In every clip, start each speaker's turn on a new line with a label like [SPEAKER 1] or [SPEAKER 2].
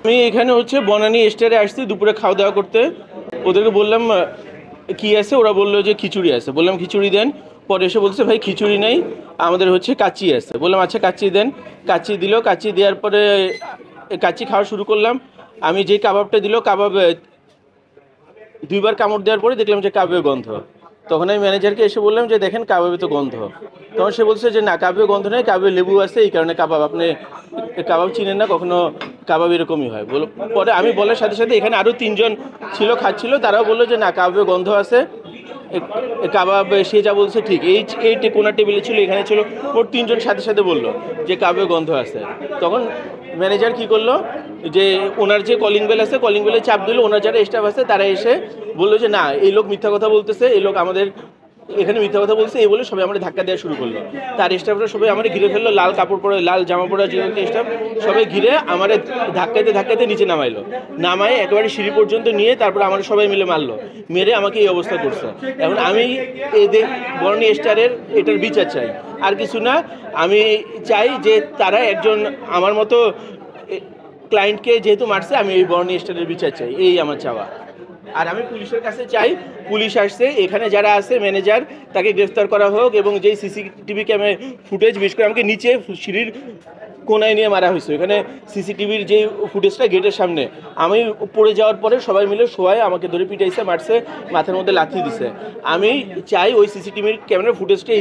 [SPEAKER 1] আমি এখানে হচ্ছে বনানী স্টারে আসছি দুপুরে খাওয়া দাওয়া করতে। ওদেরকে বললাম কি আছে, ওরা বললো যে খিচুড়ি আছে। বললাম খিচুড়ি দেন। পরে এসে বলছে ভাই খিচুড়ি নেই, আমাদের হচ্ছে কাচ্চি আছে। বললাম আচ্ছা কাচ্চি দেন। কাচ্চি দিল। কাচ্চি দেওয়ার পরে কাচ্চি খাওয়া শুরু করলাম। আমি যে কাবাবটা দিল, কাবাব দুইবার কামড় দেওয়ার পরে দেখলাম যে কাবাবে গন্ধ। তখন আমি ম্যানেজারকে এসে বললাম যে দেখেন কাবাবে তো গন্ধ। তখন সে বলছে যে না, কাবাবে গন্ধ নেই, কাবাবে লেবু আছে, এই কারণে কাবাব। আপনি কাবাব চিনেন না, কখনো কাবাব এরকমই হয় বলো। পরে আমি বলার সাথে সাথে এখানে আরও তিনজন ছিল, খাচ্ছিল, তারাও বললো যে না, কাবাবে গন্ধ আছে। কাবাব সে যা বলছে ঠিক। এই কোনা টেবিলে ছিল, এখানে ছিল, ওর তিনজন সাথে সাথে বললো যে কাবাবে গন্ধ আছে। তখন ম্যানেজার কি করলো, যে ওনার যে কলিং বেল আছে, কলিং বেলে চাপ দিল। ওনার যারা স্টাফ আছে তারা এসে বললো যে না, এই লোক মিথ্যা কথা বলতেছে, এই লোক আমাদের এখানে মিথ্যা কথা বলছে। এই বলে সবাই আমরা ধাক্কা দেওয়া শুরু করলো। তার স্টাফরা সবাই আমার ঘিরে ফেললো, লাল কাপড় পরে, লাল জামা পরা যে স্টাফ, সবাই ঘিরে আমার ধাক্কাতে ধাক্কাতে নিচে নামাইলো। নামায় একেবারে সিঁড়ি পর্যন্ত নিয়ে তারপর আমার সবাই মিলে মারলো। মেরে আমাকে এই অবস্থা করছে। এখন আমি এদের বনানী স্টারের এটার বিচার চাই, আর কিছু না। আমি চাই যে তারা একজন আমার মতো ক্লায়েন্টকে যেহেতু মারছে, আমি এই বনানী স্টারের বিচার চাই, এই আমার চাওয়া। আর আমি পুলিশের কাছে চাই, পুলিশ আসছে, এখানে যারা আছে ম্যানেজার, তাকে গ্রেফতার করা হোক। এবং যেই সিসিটিভি ক্যামেরা ফুটেজ, বিশেষ করে আমাকে নিচে সিঁড়ির কোনায় নিয়ে মারা হয়েছে। এখানে সিসিটিভির যে ফুটেজটা গেটের সামনে, আমি পড়ে যাওয়ার পরে সবাই মিলে শোয়ায় আমাকে ধরে পিটাইছে, মারছে, মাথার মধ্যে লাথি দিছে। আমি চাই ওই সিসিটিভির ক্যামেরার ফুটেজটা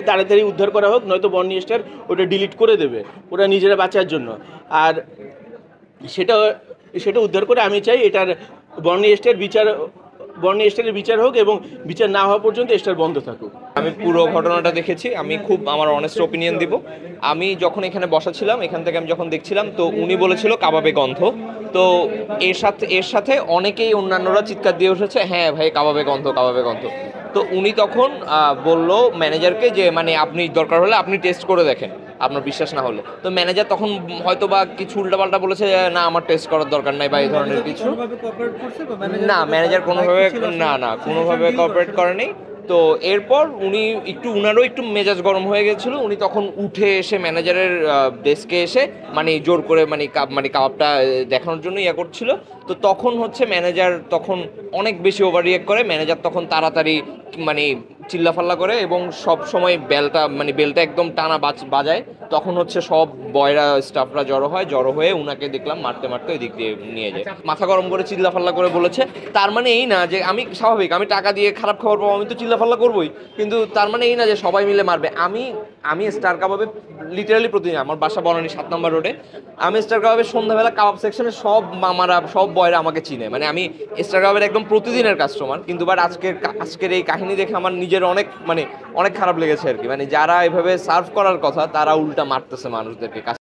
[SPEAKER 1] তাড়াতাড়ি উদ্ধার করা হোক, নয়তো বনানী স্টার ওটা ডিলিট করে দেবে, ওরা নিজেরা বাঁচার জন্য। আর সেটা সেটা উদ্ধার করে আমি চাই এটার বনানী স্টারের বিচার হোক, এবং বিচার না হওয়া পর্যন্ত স্টার বন্ধ থাকুক।
[SPEAKER 2] আমি পুরো ঘটনাটা দেখেছি, আমি খুব আমার অনেস্ট ওপিনিয়ন দিব। আমি যখন এখানে বসা ছিলাম, এখান থেকে আমি যখন দেখছিলাম, তো উনি বলেছিল কাবাবে গন্ধ। তো এর সাথে অনেকেই অন্যান্যরা চিৎকার দিয়ে উঠেছে, হ্যাঁ ভাই কাবাবে গন্ধ, কাবাবে গন্ধ। তো উনি তখন বলল ম্যানেজারকে যে মানে আপনি দরকার হলে আপনি টেস্ট করে দেখেন, আপনার বিশ্বাস না হলে। তো ম্যানেজার তখন হয়তো বা কিছু উল্টাপাল্টা বলেছে, না আমার টেস্ট করার দরকার নাই বা এই ধরনের কিছু। না, ম্যানেজার কোনোভাবে কোনোভাবে কোঅপারেট করেনি। তো এরপর উনারও একটু মেজাজ গরম হয়ে গেছিলো। উনি তখন উঠে এসে ম্যানেজারের ডেস্কে এসে মানে জোর করে মানে কাবাবটা দেখানোর জন্য ইয়ে করছিল। তো তখন হচ্ছে ম্যানেজার তখন অনেক বেশি ওভার রিঅ্যাক্ট করে। ম্যানেজার তখন তাড়াতাড়ি মানে চিল্লাফাল্লা করে এবং সব সময় বেলটা একদম টানা বাজায়। তখন হচ্ছে সব বয়রা স্টাফরা জড়ো হয়ে উনাকে দেখলাম মারতে মারতে ওই দিক দিয়ে নিয়ে যায়। মাথা গরম করে চিল্লাফাল্লা করে বলেছে। তার মানে এই না যে আমি টাকা দিয়ে খারাপ খাবার পাবো, আমি তো চিল্লাফাল্লা করবোই, কিন্তু তার মানে এই না যে সবাই মিলে মারবে। আমি স্টার কাবাবে লিটারালি প্রতিদিন, আমার বাসা বনানী 7 নম্বর রোডে, আমি স্টার কাবাবের সন্ধ্যাবেলা কাবাব সেকশনে সব মামারা, সব বয়রা আমাকে চিনে। মানে আমি স্টার কাবাবের একদম প্রতিদিনের কাস্টমার। কিন্তু বাট আজকের এই কাহিনী দেখে আমার নিজের অনেক খারাপ লেগেছে আর কি। মানে যারা এভাবে সার্ভ করার কথা, তারা উল্টা মারতেছে মানুষদেরকে।